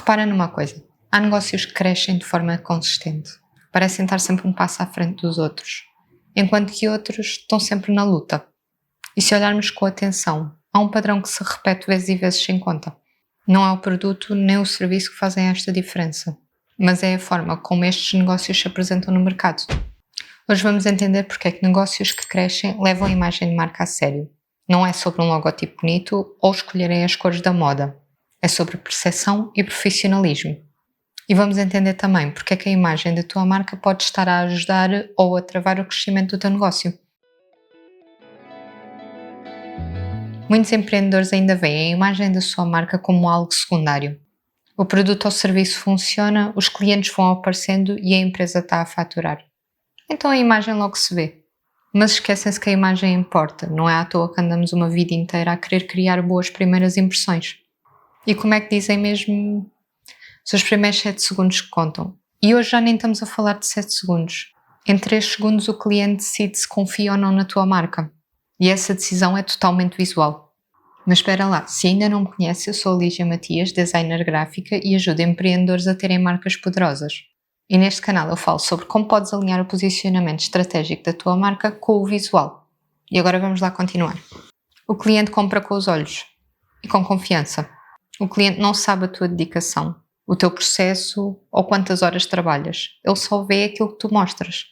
Repara numa coisa, há negócios que crescem de forma consistente, parecem estar sempre um passo à frente dos outros, enquanto que outros estão sempre na luta. E se olharmos com atenção, há um padrão que se repete vezes e vezes sem conta. Não é o produto nem o serviço que fazem esta diferença, mas é a forma como estes negócios se apresentam no mercado. Hoje vamos entender porque é que negócios que crescem levam a imagem de marca a sério. Não é sobre um logotipo bonito ou escolherem as cores da moda. É sobre percepção e profissionalismo. E vamos entender também porque é que a imagem da tua marca pode estar a ajudar ou a travar o crescimento do teu negócio. Muitos empreendedores ainda veem a imagem da sua marca como algo secundário. O produto ou serviço funciona, os clientes vão aparecendo e a empresa está a faturar. Então a imagem logo se vê. Mas esquecem-se que a imagem importa, não é à toa que andamos uma vida inteira a querer criar boas primeiras impressões. E como é que dizem mesmo? São os primeiros 7 segundos que contam. E hoje já nem estamos a falar de 7 segundos. Em 3 segundos o cliente decide se confia ou não na tua marca. E essa decisão é totalmente visual. Mas espera lá, se ainda não me conhece, eu sou a Lígia Matias, designer gráfica e ajudo empreendedores a terem marcas poderosas. E neste canal eu falo sobre como podes alinhar o posicionamento estratégico da tua marca com o visual. E agora vamos lá continuar. O cliente compra com os olhos e com confiança. O cliente não sabe a tua dedicação, o teu processo ou quantas horas trabalhas. Ele só vê aquilo que tu mostras.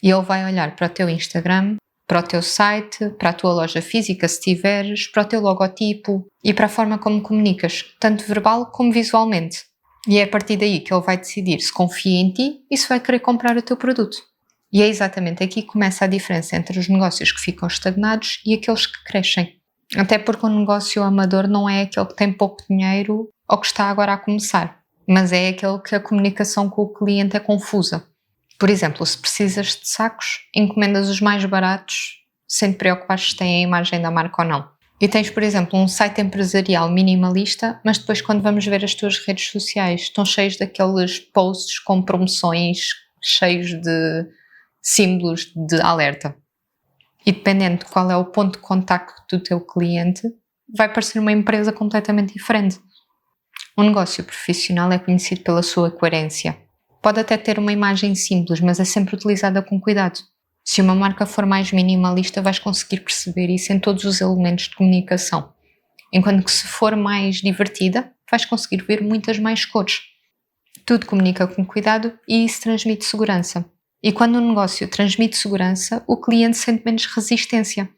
E ele vai olhar para o teu Instagram, para o teu site, para a tua loja física se tiveres, para o teu logotipo e para a forma como comunicas, tanto verbal como visualmente. E é a partir daí que ele vai decidir se confia em ti e se vai querer comprar o teu produto. E é exatamente aqui que começa a diferença entre os negócios que ficam estagnados e aqueles que crescem. Até porque um negócio amador não é aquele que tem pouco dinheiro ou que está agora a começar, mas é aquele que a comunicação com o cliente é confusa. Por exemplo, se precisas de sacos, encomendas os mais baratos sem te preocupar se têm a imagem da marca ou não. E tens, por exemplo, um site empresarial minimalista, mas depois quando vamos ver as tuas redes sociais estão cheios daqueles posts com promoções cheios de símbolos de alerta. E dependendo de qual é o ponto de contacto do teu cliente, vai parecer uma empresa completamente diferente. Um negócio profissional é conhecido pela sua coerência. Pode até ter uma imagem simples, mas é sempre utilizada com cuidado. Se uma marca for mais minimalista, vais conseguir perceber isso em todos os elementos de comunicação. Enquanto que se for mais divertida, vais conseguir ver muitas mais cores. Tudo comunica com cuidado e isso transmite segurança. E quando um negócio transmite segurança, o cliente sente menos resistência.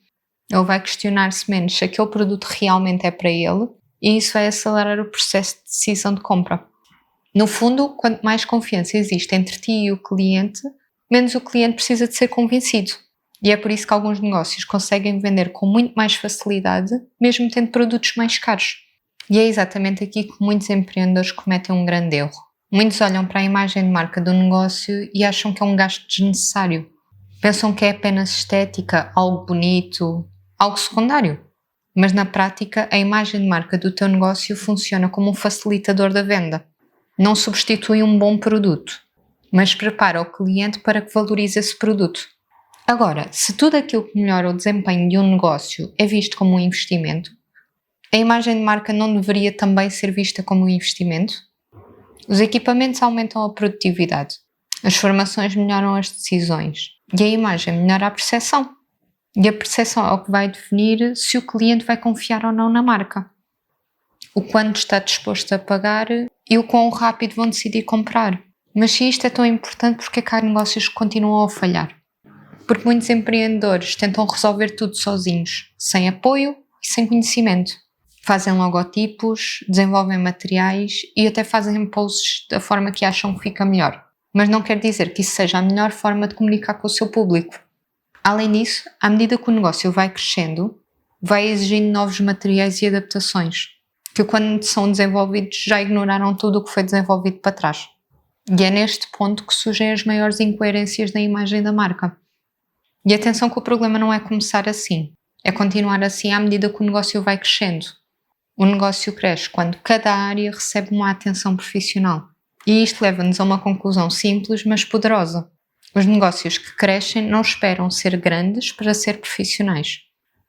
Ele vai questionar-se menos se aquele produto realmente é para ele e isso vai acelerar o processo de decisão de compra. No fundo, quanto mais confiança existe entre ti e o cliente, menos o cliente precisa de ser convencido. E é por isso que alguns negócios conseguem vender com muito mais facilidade, mesmo tendo produtos mais caros. E é exatamente aqui que muitos empreendedores cometem um grande erro. Muitos olham para a imagem de marca do negócio e acham que é um gasto desnecessário. Pensam que é apenas estética, algo bonito, algo secundário. Mas na prática, a imagem de marca do teu negócio funciona como um facilitador da venda. Não substitui um bom produto, mas prepara o cliente para que valorize esse produto. Agora, se tudo aquilo que melhora o desempenho de um negócio é visto como um investimento, a imagem de marca não deveria também ser vista como um investimento? Os equipamentos aumentam a produtividade, as formações melhoram as decisões e a imagem melhora a percepção. E a percepção é o que vai definir se o cliente vai confiar ou não na marca. O quanto está disposto a pagar e o quão rápido vão decidir comprar. Mas se isto é tão importante, porque é que há negócios que continuam a falhar? Porque muitos empreendedores tentam resolver tudo sozinhos, sem apoio e sem conhecimento. Fazem logotipos, desenvolvem materiais e até fazem posts da forma que acham que fica melhor. Mas não quer dizer que isso seja a melhor forma de comunicar com o seu público. Além disso, à medida que o negócio vai crescendo, vai exigindo novos materiais e adaptações, que quando são desenvolvidos já ignoraram tudo o que foi desenvolvido para trás. E é neste ponto que surgem as maiores incoerências na imagem da marca. E atenção que o problema não é começar assim, é continuar assim à medida que o negócio vai crescendo. O negócio cresce quando cada área recebe uma atenção profissional. E isto leva-nos a uma conclusão simples, mas poderosa. Os negócios que crescem não esperam ser grandes para ser profissionais.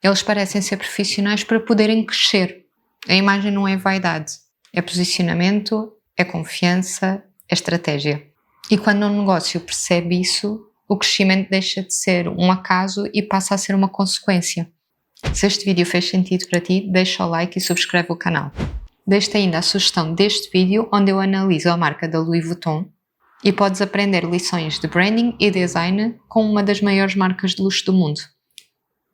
Eles parecem ser profissionais para poderem crescer. A imagem não é vaidade, é posicionamento, é confiança, é estratégia. E quando um negócio percebe isso, o crescimento deixa de ser um acaso e passa a ser uma consequência. Se este vídeo fez sentido para ti, deixa o like e subscreve o canal. Deixo-te ainda a sugestão deste vídeo onde eu analiso a marca da Louis Vuitton e podes aprender lições de branding e design com uma das maiores marcas de luxo do mundo.